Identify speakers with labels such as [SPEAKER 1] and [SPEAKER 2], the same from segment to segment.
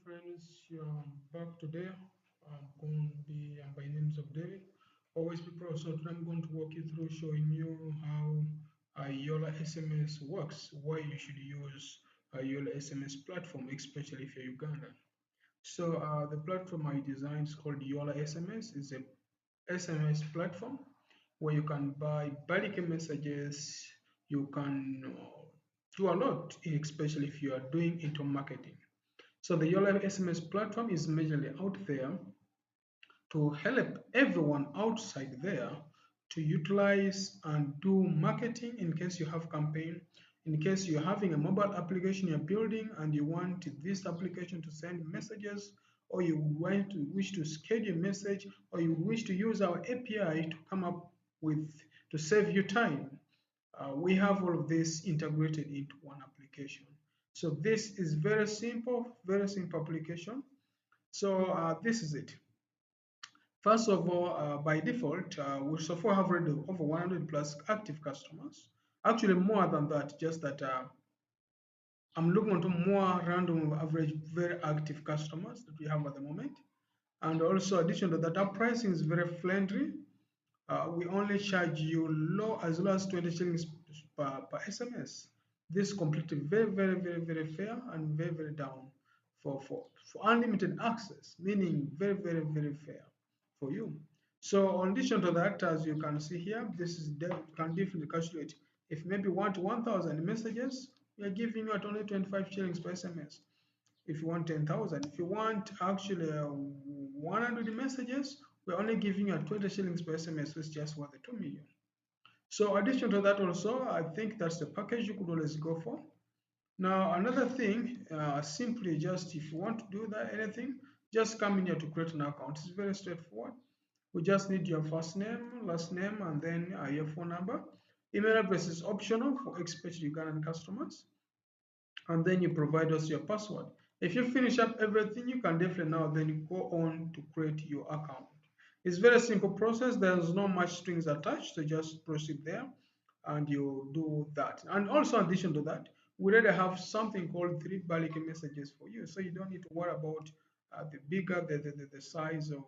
[SPEAKER 1] friends, you're back today. My name is David. Always be pro. So today I'm going to walk you through showing you how YoolaSMS works, why you should use YoolaSMS platform, especially if you're Ugandan. So the platform I designed is called YoolaSMS. It's a SMS platform where you can buy bulk messages. You can do a lot, especially if you are doing into marketing. So the YoolaSMS SMS platform is majorly out there to help everyone outside there to utilize and do marketing in case you have campaign, in case you're having a mobile application you're building and you want this application to send messages, or you want to wish to schedule a message, or you wish to use our API to come up with to save you time. We have all of this integrated into one application. So this is very simple application. So this is it. First of all, by default, we so far have already over 100 plus active customers. Actually, more than that, just that I'm looking into more random average very active customers that we have at the moment. And also, addition to that, our pricing is very friendly. We only charge you low as 20 shillings per SMS. This is completely very fair and very down for unlimited access, meaning very fair for you. So in addition to that, as you can see here, this is can definitely calculate. If maybe you want 1,000 messages, we are giving you at only 25 shillings per SMS. If you want 10,000, if you want actually 100 messages, we're only giving you 20 shillings per SMS, which is just worth the 2 million. So addition to that also, I think that's the package you could always go for. Now, another thing, simply just if you want to do that anything, just come in here to create an account. It's very straightforward. We just need your first name, last name, and then your phone number. Email address is optional for especially Ugandan customers. And then you provide us your password. If you finish up everything, you can definitely now then go on to create your account. It's a very simple process. There's not much strings attached, so just proceed there and you do that. And also in addition to that, we already have something called 3 bulk messages for you, so you don't need to worry about the bigger the size of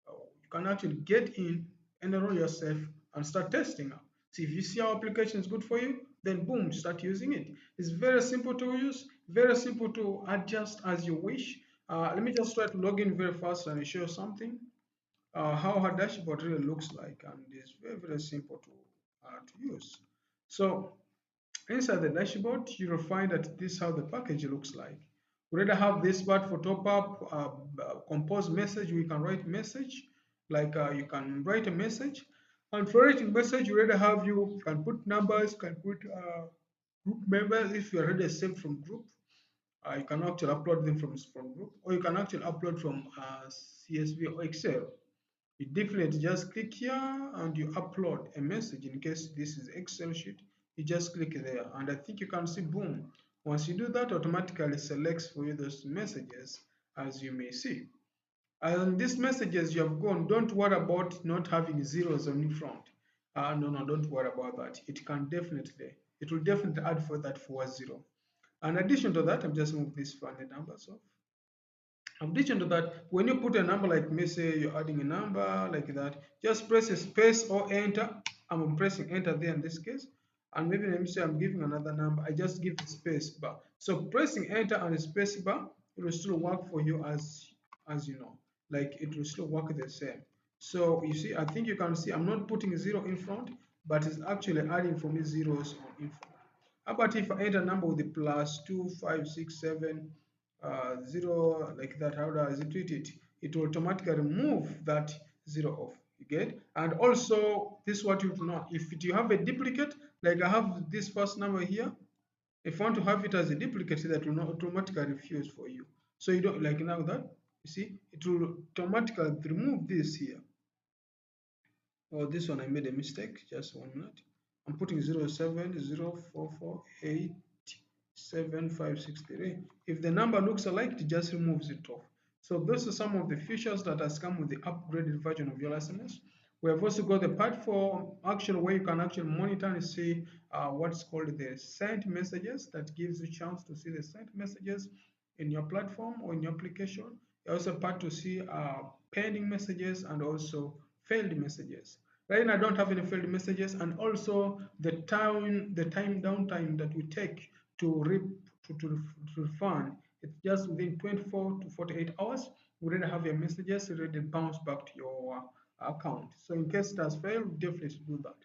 [SPEAKER 1] you can actually get in, enroll yourself, and start testing out. So if you see our application is good for you, then boom, start using it. It's very simple to use, very simple to adjust as you wish. Let me just try to log in very fast and show you something. How our dashboard really looks like, and it's very simple to use. So inside the dashboard, you will find that this is how the package looks like. We already have this part for top up, compose message. We can write message, like you can write a message. And for writing message, you already have you can put numbers, can put group members if you already saved from group. You can actually upload them from group, or you can actually upload from CSV or Excel. You definitely just click here and you upload a message. In case this is Excel sheet, you just click there, and I think you can see boom. Once you do that, automatically selects for you those messages, as you may see. And these messages you have gone, don't worry about not having zeros on in front. No, don't worry about that. It will definitely add for that for 0. In addition to that, I'm just move this funny numbers off. In addition to that, when you put a number, like me say you're adding a number like that, just press a space or enter. I'm pressing enter there in this case. And maybe let me say I'm giving another number. I just give the space bar. So pressing enter and the space bar, it will still work for you as you know. Like it will still work the same. So you see, I think you can see I'm not putting 0 in front, but it's actually adding for me zeros in front. How about if I enter a number with the +2, 5, 6, 7, 0 like that? How does it treat it? It will automatically remove that 0 off. You get? And also, this is what you know. If you have a duplicate, like I have this first number here, if you want to have it as a duplicate, that will not automatically refuse for you. So you don't like now that you see it will automatically remove this here. Oh, this one I made a mistake. Just 1 minute. I'm putting 070448756 If the number looks alike, it just removes it off. So those are some of the features that has come with the upgraded version of YoolaSMS. We have also got the part for actual where you can actually monitor and see what's called the sent messages. That gives you a chance to see the sent messages. in your platform or in your application. You also part to see pending messages and also failed messages. Right now I don't have any failed messages, and also the time downtime that we take to re to refund, it's just within 24 to 48 hours. We already have your messages already bounce back to your account. So in case it has failed, definitely do that.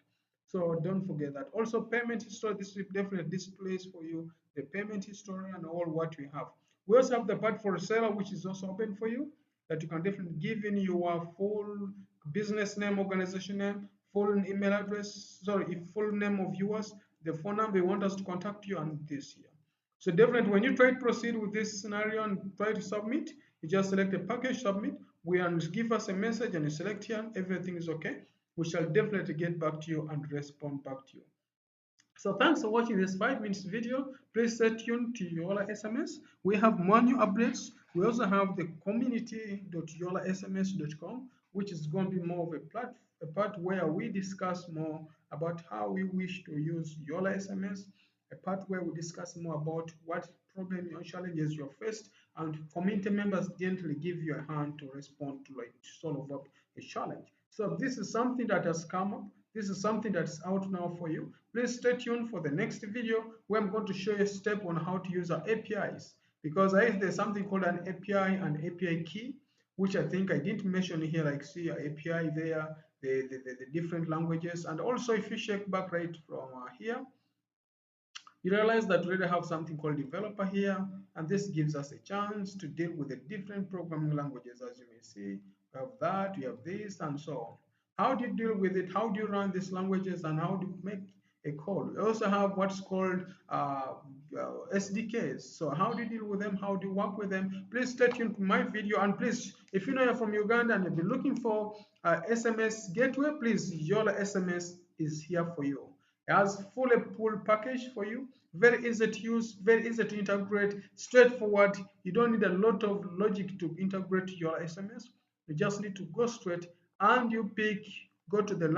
[SPEAKER 1] So don't forget that. Also, payment history, this will definitely displays for you the payment history and all what we have. We also have the part for reseller, which is also open for you, that you can definitely give in your full business name, organization name, full email address, sorry, full name of yours, the phone number you want us to contact you, and this here. So definitely when you try to proceed with this scenario and try to submit, you just select a package, submit, we and give us a message and you select here, everything is okay. We shall definitely get back to you and respond back to you. So thanks for watching this 5 minutes video. Please stay tuned to YoolaSMS. We have more new updates. We also have the community.yoolasms.com, which is going to be more of a part where we discuss more about how we wish to use YoolaSMS, a part where we discuss more about what problem or challenges you faced, and community members gently give you a hand to respond to like solve up a challenge. So this is something that has come up. This is something that's out now for you. Please stay tuned for the next video where I'm going to show you a step on how to use our APIs, because there's something called an API and API key, which I think I didn't mention here, like see API there, the different languages. And also if you check back right from here, you realize that we already have something called developer here, and this gives us a chance to deal with the different programming languages. As you may see, we have that, we have this, and so on. How do you deal with it? How do you run these languages, and how do you make a call? We also have what's called SDKs. So how do you deal with them? How do you work with them? Please stay tuned to my video, and please, if you know you're from Uganda and you've been looking for SMS gateway, please, YoolaSMS is here for you. It has full package for you, very easy to use, very easy to integrate, straightforward. You don't need a lot of logic to integrate your SMS. You just need to go straight and you go to the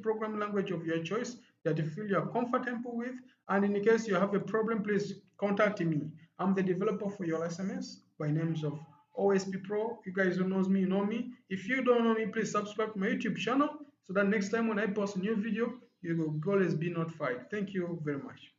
[SPEAKER 1] program language of your choice that you feel you're comfortable with. And in case you have a problem, please contact me. I'm the developer for YoolaSMS by names of OSP Pro. You guys who knows me, you know me. If you don't know me, please subscribe to my YouTube channel so that next time when I post a new video, you will always be notified. Thank you very much.